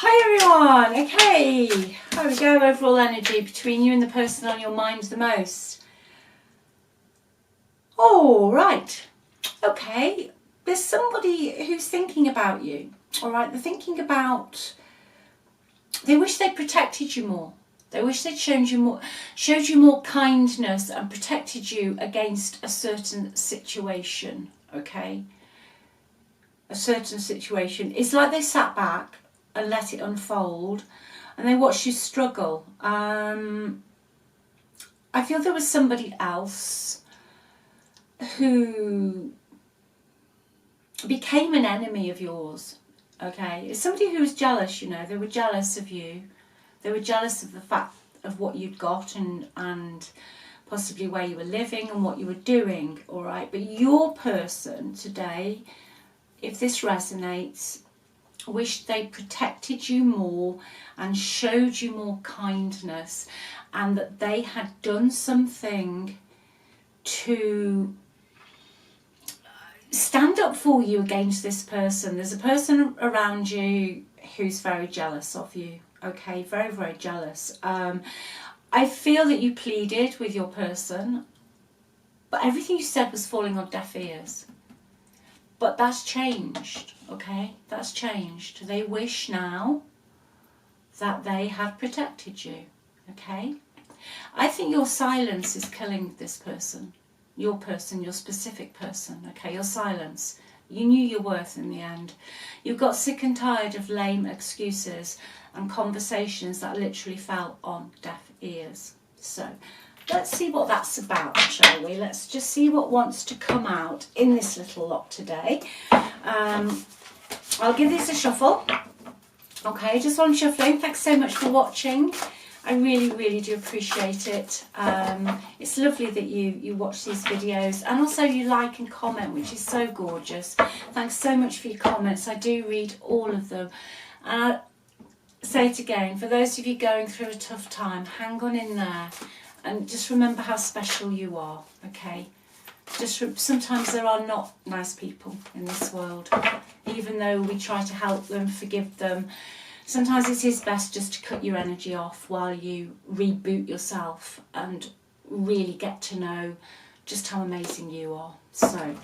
Hi everyone, okay, how we go, overall energy between you and the person on your mind the most. All right, okay, there's somebody who's thinking about you, all right, they're thinking about, they wish they protected you more. They wish they'd showed you more kindness and protected you against a certain situation, okay? A certain situation. It's like they sat back and let it unfold and they watched you struggle. I feel there was somebody else who became an enemy of yours, okay? It's somebody who was jealous, you know. They were jealous of you. They were jealous of the fact of what you'd got and possibly where you were living and what you were doing, all right? But your person today, if this resonates, wish they protected you more and showed you more kindness, and that they had done something to stand up for you against this person. There's a person around you who's very jealous of you, okay? Very, very jealous. I feel that you pleaded with your person, but everything you said was falling on deaf ears. But that's changed, okay? That's changed. They wish now that they had protected you, okay? I think your silence is killing this person, your specific person, okay? Your silence. You knew your worth in the end. You got sick and tired of lame excuses and conversations that literally fell on deaf ears. So let's see what that's about, shall we? Let's just see what wants to come out in this little lot today. I'll give this a shuffle. Okay, just one shuffling. Thanks so much for watching. I really, really do appreciate it. It's lovely that you watch these videos, and also you like and comment, which is so gorgeous. Thanks so much for your comments. I do read all of them. And I'll say it again, for those of you going through a tough time, hang on in there. And just remember how special you are, okay? Sometimes there are not nice people in this world. Even though we try to help them, forgive them, sometimes it is best just to cut your energy off while you reboot yourself and really get to know just how amazing you are. So,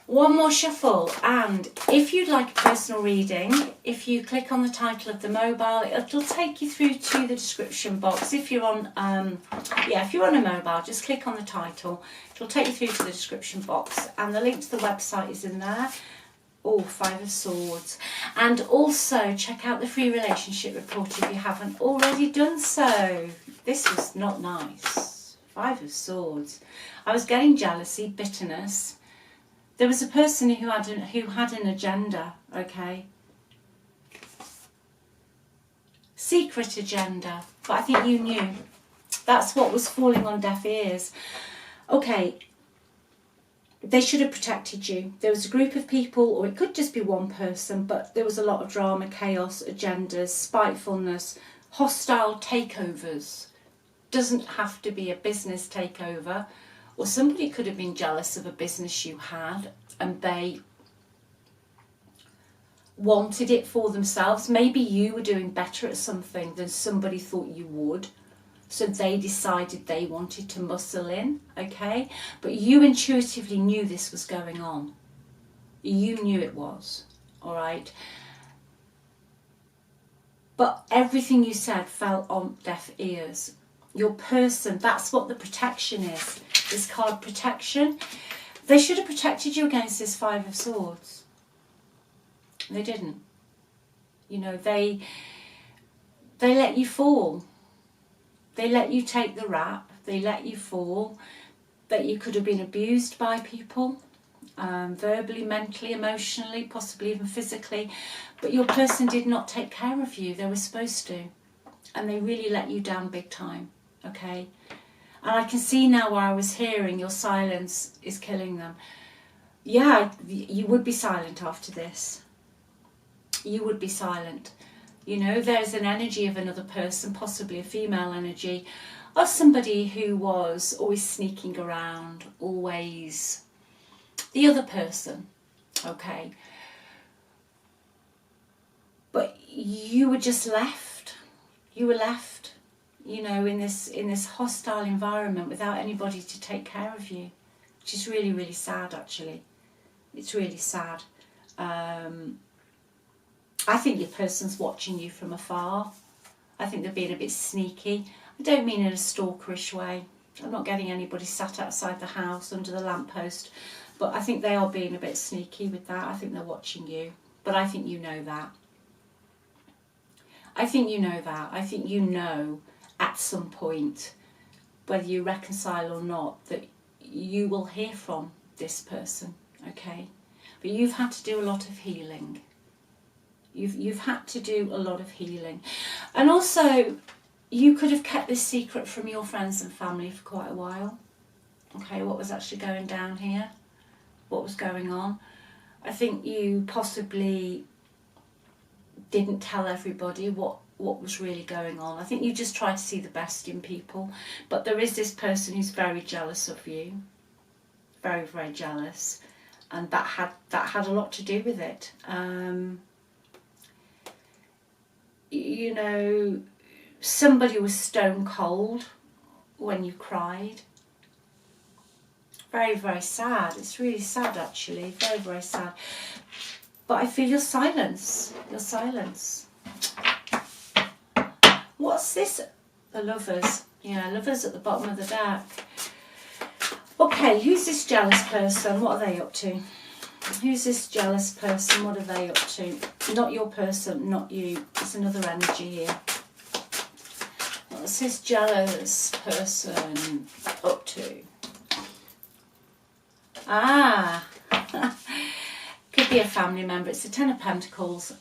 one more shuffle, and if you'd like a personal reading, if you click on the title of the mobile, it'll take you through to the description box. If you're on, if you're on a mobile, just click on the title. It'll take you through to the description box, and the link to the website is in there. Oh, 5 of Swords. And also check out the free relationship report if you haven't already done so. This was not nice. 5 of Swords. I was getting jealousy, bitterness. There was a person who had an agenda, okay? Secret agenda, but I think you knew. That's what was falling on deaf ears. Okay, they should have protected you. There was a group of people, or it could just be one person, but there was a lot of drama, chaos, agendas, spitefulness, hostile takeovers. Doesn't have to be a business takeover. Or somebody could have been jealous of a business you had and they wanted it for themselves. Maybe you were doing better at something than somebody thought you would. So they decided they wanted to muscle in, okay? But you intuitively knew this was going on. You knew it was, all right? But everything you said fell on deaf ears. Your person, that's what the protection is. This card, protection. They should have protected you against this 5 of Swords. They didn't. You know, they let you fall. They let you take the rap. They let you fall. That you could have been abused by people, verbally, mentally, emotionally, possibly even physically. But your person did not take care of you. They were supposed to. And they really let you down big time. Okay? And I can see now where I was hearing your silence is killing them. Yeah, you would be silent after this. You would be silent. You know, there's an energy of another person, possibly a female energy, of somebody who was always sneaking around, always the other person, okay? But you were just left. You were left, you know, in this hostile environment without anybody to take care of you, which is really, really sad, actually. It's really sad. I think your person's watching you from afar. I think they're being a bit sneaky. I don't mean in a stalkerish way. I'm not getting anybody sat outside the house under the lamppost, but I think they are being a bit sneaky with that. I think they're watching you, but I think you know that. I think you know that. I think you know at some point, whether you reconcile or not, that you will hear from this person, okay? But you've had to do a lot of healing. You've had to do a lot of healing. And also, you could have kept this secret from your friends and family for quite a while. Okay, what was actually going down here? What was going on? I think you possibly didn't tell everybody what was really going on. I think you just tried to see the best in people. But there is this person who's very jealous of you. Very, very jealous. And that had a lot to do with it. You know, somebody was stone cold when you cried. Very, very sad. It's really sad, actually. Very, very sad. But I feel your silence. Your silence. What's this? The Lovers. Yeah, Lovers at the bottom of the deck. Okay, who's this jealous person? What are they up to? Who's this jealous person? What are they up to? Not your person, not you. There's another energy here. What's this jealous person up to? Ah, could be a family member. It's the Ten of Pentacles.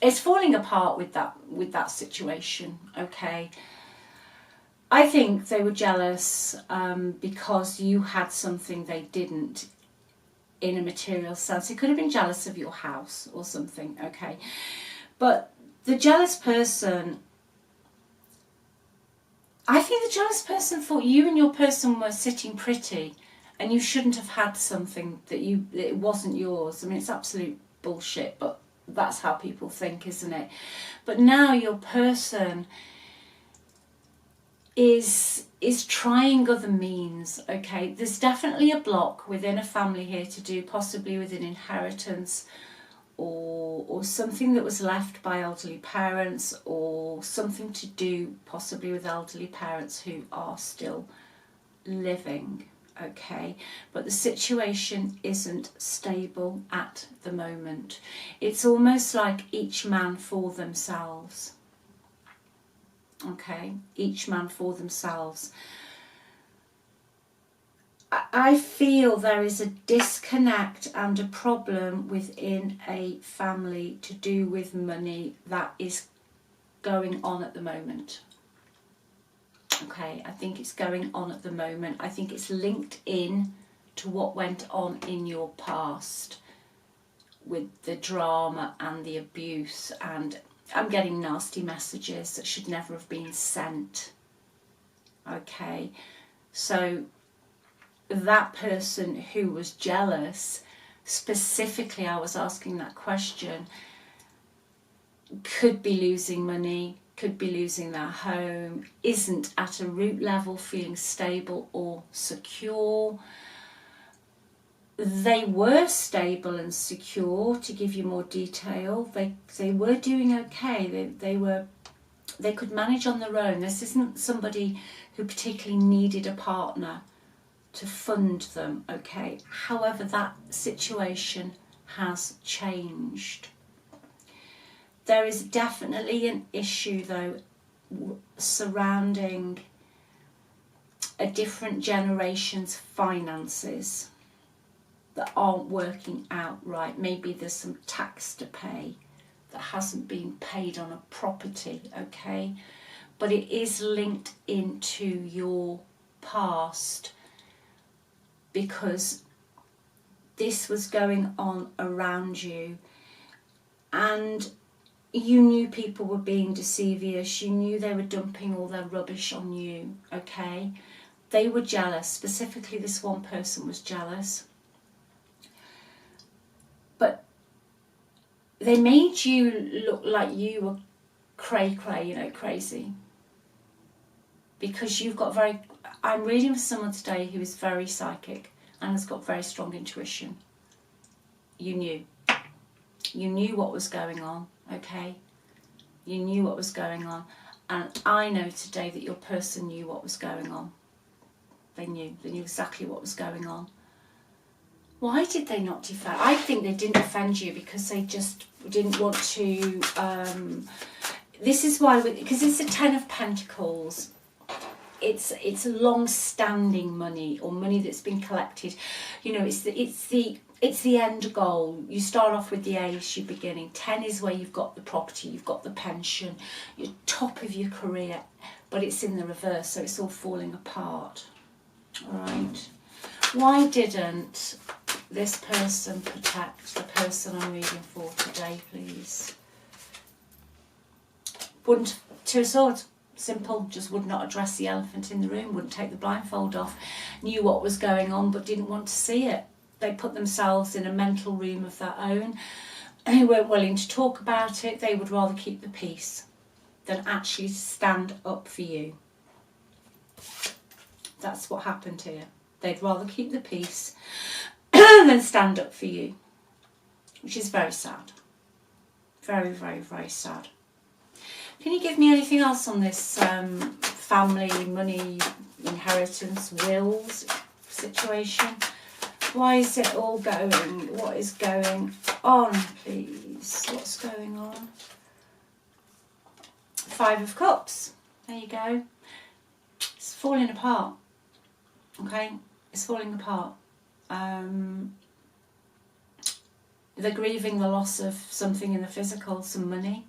It's falling apart with that situation. Okay. I think they were jealous because you had something they didn't in a material sense. They could have been jealous of your house or something, okay? But the jealous person, I think the jealous person thought you and your person were sitting pretty and you shouldn't have had something that it wasn't yours. I mean, it's absolute bullshit, but that's how people think, isn't it? But now your person is trying other means, okay? There's definitely a block within a family here to do, possibly with an inheritance or something that was left by elderly parents, or something to do possibly with elderly parents who are still living, okay? But the situation isn't stable at the moment. It's almost like each man for themselves. Okay, each man for themselves. I feel there is a disconnect and a problem within a family to do with money that is going on at the moment. Okay, I think it's going on at the moment. I think it's linked in to what went on in your past with the drama and the abuse, and I'm getting nasty messages that should never have been sent. Okay, so that person who was jealous, specifically I was asking that question, could be losing money, could be losing their home, isn't at a root level feeling stable or secure. They were stable and secure, to give you more detail. They were doing okay. They could manage on their own. This isn't somebody who particularly needed a partner to fund them, okay? However, that situation has changed. There is definitely an issue, though, surrounding a different generation's finances that aren't working out right. Maybe there's some tax to pay that hasn't been paid on a property, okay? But it is linked into your past, because this was going on around you and you knew people were being deceivious. You knew they were dumping all their rubbish on you, okay? They were jealous. Specifically, this one person was jealous. But they made you look like you were cray-cray, you know, crazy. Because you've got very... I'm reading for someone today who is very psychic and has got very strong intuition. You knew. You knew what was going on, okay? You knew what was going on. And I know today that your person knew what was going on. They knew exactly what was going on. Why did they not defend? I think they didn't defend you because they just didn't want to... this is why, because it's a Ten of Pentacles. It's long-standing money, or money that's been collected. You know, it's the end goal. You start off with the Ace, you're beginning. 10 is where you've got the property, you've got the pension, you're top of your career, but it's in the reverse, so it's all falling apart. All right. Why didn't this person protect the person I'm reading for today, please? Wouldn't. Two of Swords. Simple. Just would not address the elephant in the room, wouldn't take the blindfold off, knew what was going on but didn't want to see it. They put themselves in a mental room of their own. They weren't willing to talk about it. They would rather keep the peace than actually stand up for you. That's what happened here. They'd rather keep the peace than stand up for you, which is very sad. Very, very, very sad. Can you give me anything else on this family, money, inheritance, wills situation? Why is it all going? What is going on, please? What's going on? Five of Cups. There you go. It's falling apart. Okay? It's falling apart. They're grieving the loss of something in the physical, some money.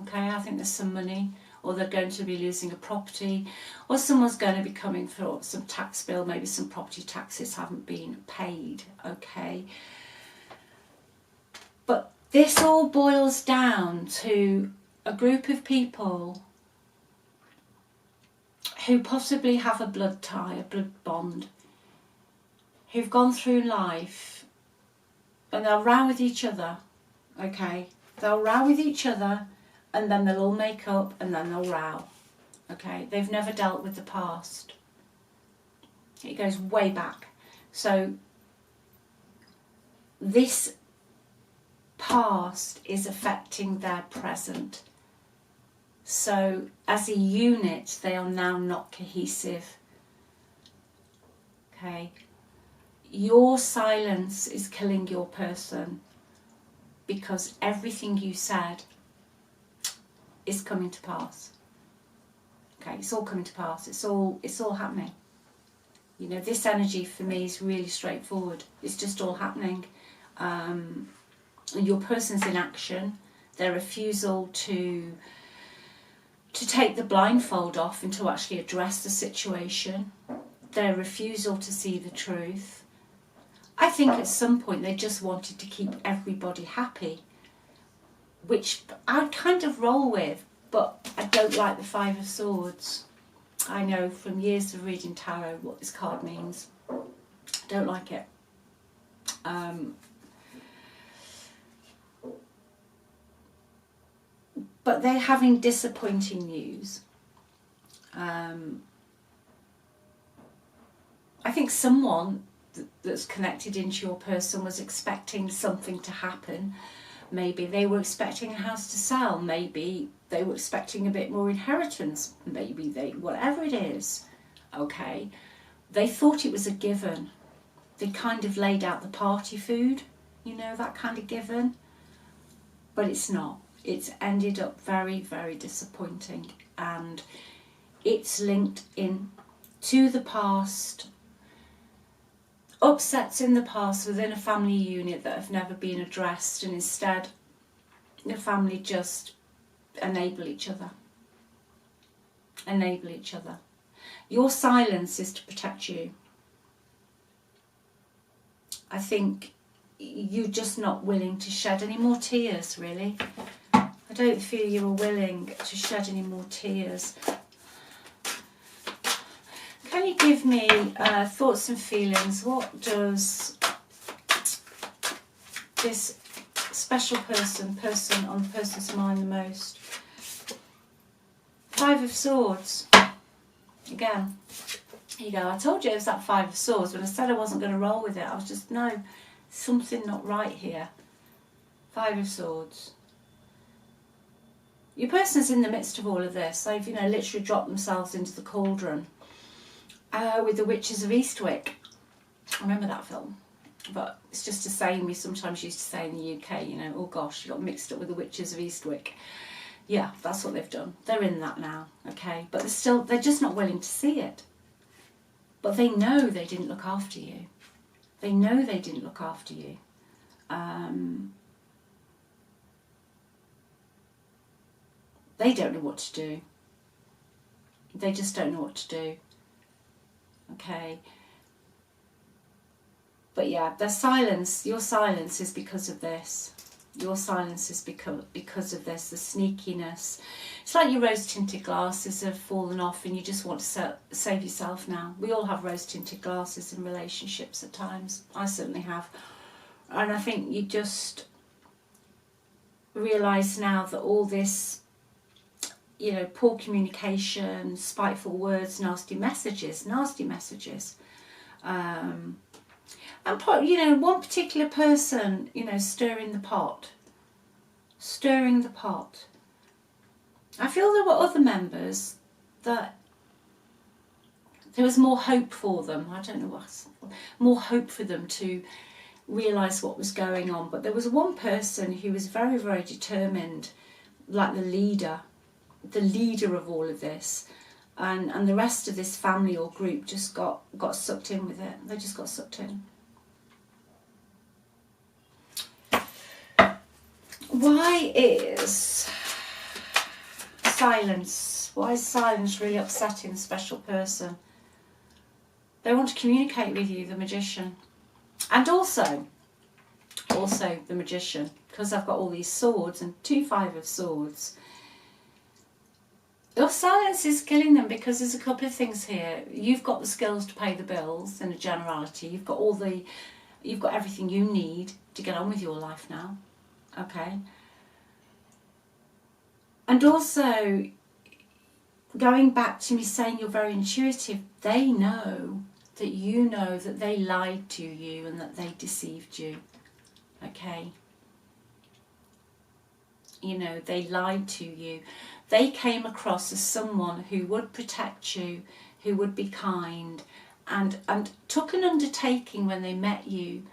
Okay, I think there's some money, or they're going to be losing a property, or someone's going to be coming for some tax bill, maybe some property taxes haven't been paid, okay? But this all boils down to a group of people who possibly have a blood tie, a blood bond, who've gone through life, and they'll row with each other, okay? They'll row with each other, and then they'll all make up, and then they'll row. Okay, they've never dealt with the past. It goes way back. So this past is affecting their present. So as a unit, they are now not cohesive. Okay, your silence is killing your person, because everything you said is coming to pass. Okay, it's all coming to pass. It's all happening. You know, this energy for me is really straightforward. It's just all happening. Your person's in action. Their refusal to take the blindfold off and to actually address the situation. Their refusal to see the truth. I think at some point they just wanted to keep everybody happy, which I'd kind of roll with, but I don't like the Five of Swords. I know from years of reading tarot what this card means. I don't like it. But they're having disappointing news. I think someone that's connected into your person was expecting something to happen. Maybe they were expecting a house to sell. Maybe they were expecting a bit more inheritance. Maybe whatever it is, okay, they thought it was a given. They kind of laid out the party food, you know, that kind of given. But it's not. It's ended up very, very disappointing. And it's linked in to the past. Upsets in the past within a family unit that have never been addressed, and instead the family just enable each other. Enable each other. Your silence is to protect you. I think you're just not willing to shed any more tears, really. I don't feel you were willing to shed any more tears. Can you give me thoughts and feelings? What does this special person on the person's mind the most. Five of Swords. Again, here you go. I told you it was that Five of Swords. When I said I wasn't going to roll with it, I was just, no, something not right here. Five of Swords. Your person's in the midst of all of this. They've, you know, literally dropped themselves into the cauldron with the Witches of Eastwick. I remember that film. But it's just a saying we sometimes used to say in the UK, you know, oh gosh, you got mixed up with the Witches of Eastwick. Yeah, that's what they've done. They're in that now, okay? But they're just not willing to see it. But they know they didn't look after you. They know they didn't look after you. They don't know what to do. They just don't know what to do. Okay? But yeah, their silence, your silence is because of this. Your silence is because of this, the sneakiness. It's like your rose-tinted glasses have fallen off and you just want to save yourself now. We all have rose-tinted glasses in relationships at times. I certainly have. And I think you just realise now that all this, you know, poor communication, spiteful words, nasty messages. And, you know, one particular person, you know, stirring the pot. I feel there were other members that there was more hope for them. I don't know what, more hope for them to realise what was going on. But there was one person who was very, very determined, like the leader of all of this. And the rest of this family or group just got sucked in with it. They just got sucked in. Why is silence really upsetting the special person? They want to communicate with you, the Magician. And also the Magician, because I've got all these swords and 2 Five of Swords. Your silence is killing them because there's a couple of things here. You've got the skills to pay the bills in a generality. You've got everything you need to get on with your life now. Okay. And also, going back to me saying you're very intuitive, they know that you know that they lied to you and that they deceived you. Okay. You know, they lied to you. They came across as someone who would protect you, who would be kind, and took an undertaking when they met you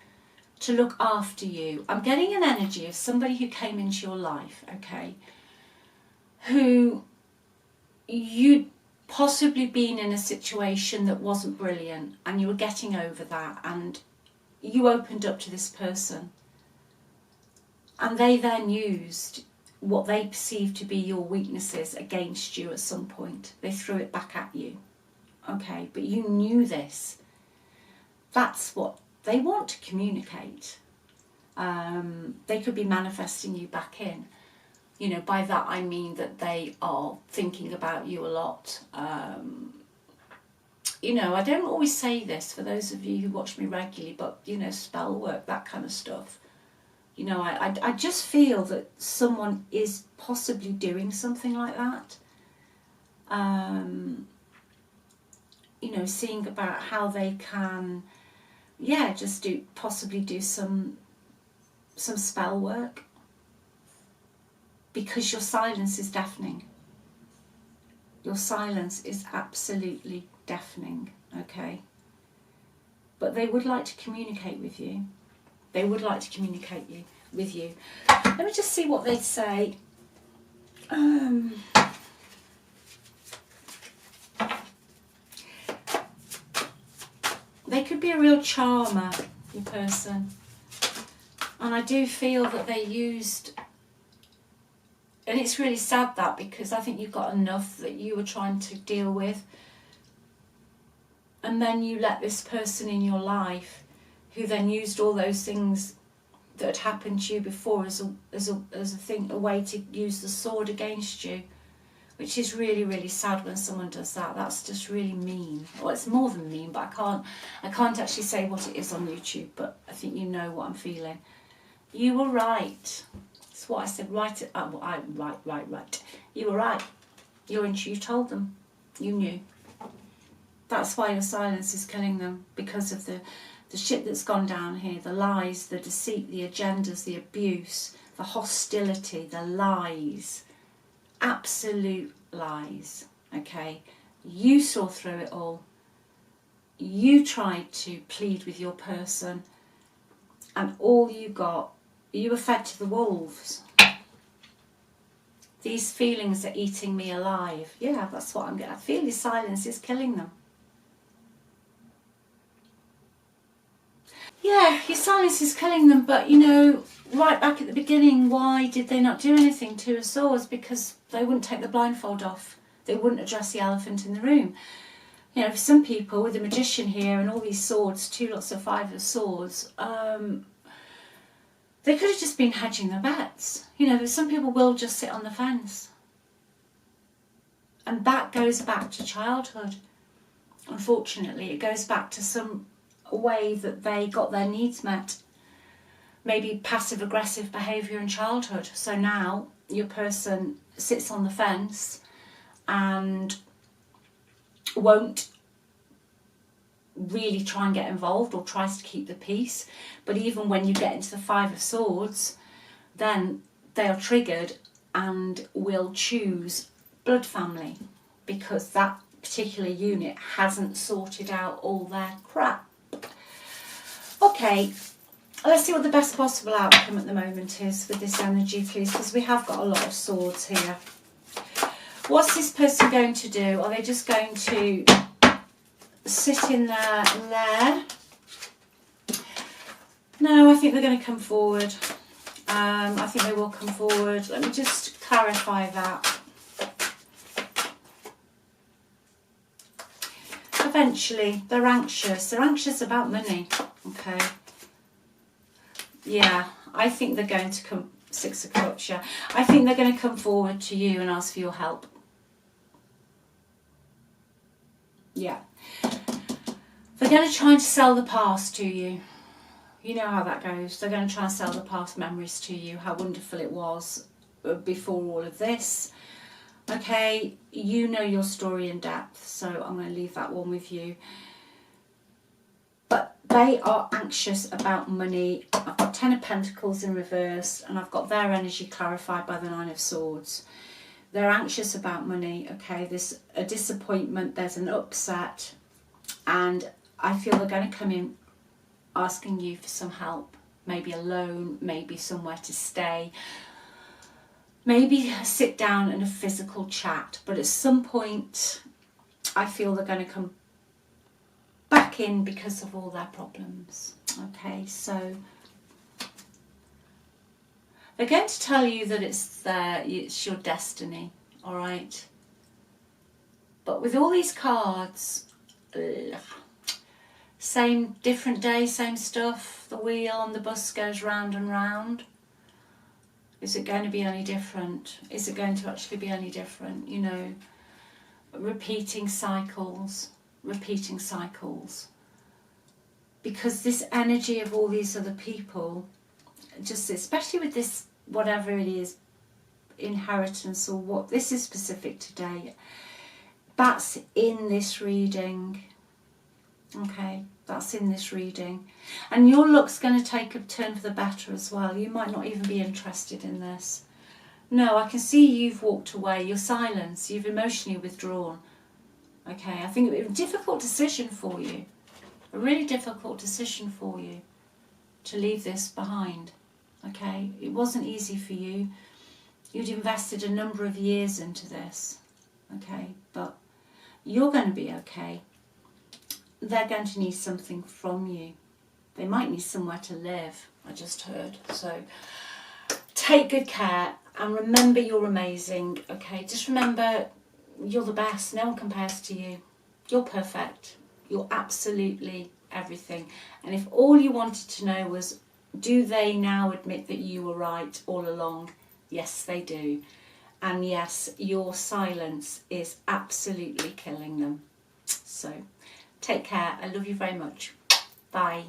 to look after you. I'm getting an energy of somebody who came into your life, okay, who you'd possibly been in a situation that wasn't brilliant and you were getting over that and you opened up to this person. And they then used what they perceived to be your weaknesses against you at some point. They threw it back at you. Okay, but you knew this. That's what they want to communicate. They could be manifesting you back in. You know, by that I mean that they are thinking about you a lot. You know, I don't always say this for those of you who watch me regularly, but, you know, spell work, that kind of stuff. You know, I just feel that someone is possibly doing something like that. You know, seeing about how they can, yeah, just possibly do some spell work. Because your silence is deafening. Your silence is absolutely deafening, okay? But they would like to communicate with you. They would like to communicate with you. Let me just see what they say. They could be a real charmer, your person. And I do feel that they used... And it's really sad that, because I think you've got enough that you were trying to deal with. And then you let this person in your life who then used all those things that had happened to you before as a way to use the sword against you, which is really, really sad when someone does that. That's just really mean. Well, it's more than mean, but I can't actually say what it is on YouTube, but I think you know what I'm feeling. You were right. That's what I said. Right. Right. You were right. You told them. You knew. That's why your silence is killing them, because of the shit that's gone down here, the lies, the deceit, the agendas, the abuse, the hostility, the lies, absolute lies, okay? You saw through it all. You tried to plead with your person, and all you got, you were fed to the wolves. These feelings are eating me alive. Yeah, that's what I'm getting. I feel your silence is killing them. Yeah, your silence is killing them, but you know, right back at the beginning, why did they not do anything? Two of Swords, because they wouldn't take the blindfold off. They wouldn't address the elephant in the room. You know, for some people, with the Magician here and all these swords, two lots of Five of Swords, they could have just been hedging their bets. You know, some people will just sit on the fence. And that goes back to childhood. Unfortunately, it goes back to some way that they got their needs met. Maybe passive-aggressive behaviour in childhood. So now your person sits on the fence and won't really try and get involved, or tries to keep the peace. But even when you get into the Five of Swords, then they are triggered and will choose blood family, because that particular unit hasn't sorted out all their crap. Okay, let's see what the best possible outcome at the moment is with this energy, please, because we have got a lot of swords here. What's this person going to do? Are they just going to sit in there and there? No, I think they're going to come forward. I think they will come forward. Let me just clarify that. Eventually, they're anxious. They're anxious about money. Okay. Yeah, I think they're going to come, Six of Cups, yeah. I think they're going to come forward to you and ask for your help. Yeah. They're going to try and sell the past to you. You know how that goes. They're going to try and sell the past memories to you, how wonderful it was before all of this. Okay, you know your story in depth, so I'm going to leave that one with you. But they are anxious about money. I've got Ten of Pentacles in reverse, and I've got their energy clarified by the Nine of Swords. They're anxious about money, okay? There's a disappointment, there's an upset, and I feel they're going to come in asking you for some help. Maybe a loan, maybe somewhere to stay. Maybe sit down and a physical chat. But at some point, I feel they're going to come back in because of all their problems. Okay, so they're going to tell you that it's your destiny, all right? But with all these cards, same, different day, same stuff. The wheel on the bus goes round and round. Is it going to be any different? Is it going to actually be any different? You know, repeating cycles. Because this energy of all these other people, just especially with this, whatever it is, inheritance or what, this is specific today, that's in this reading. Okay, that's in this reading. And your luck's going to take a turn for the better as well. You might not even be interested in this. No, I can see you've walked away. You're silenced. You've emotionally withdrawn. Okay, I think it was a difficult decision for you. A really difficult decision for you to leave this behind. Okay, it wasn't easy for you. You'd invested a number of years into this. Okay, but you're going to be okay. They're going to need something from you. They might need somewhere to live, I just heard. So take good care and remember you're amazing, okay? Just remember you're the best. No one compares to you. You're perfect. You're absolutely everything. And if all you wanted to know was, do they now admit that you were right all along? Yes, they do. And yes, your silence is absolutely killing them. So take care. I love you very much. Bye.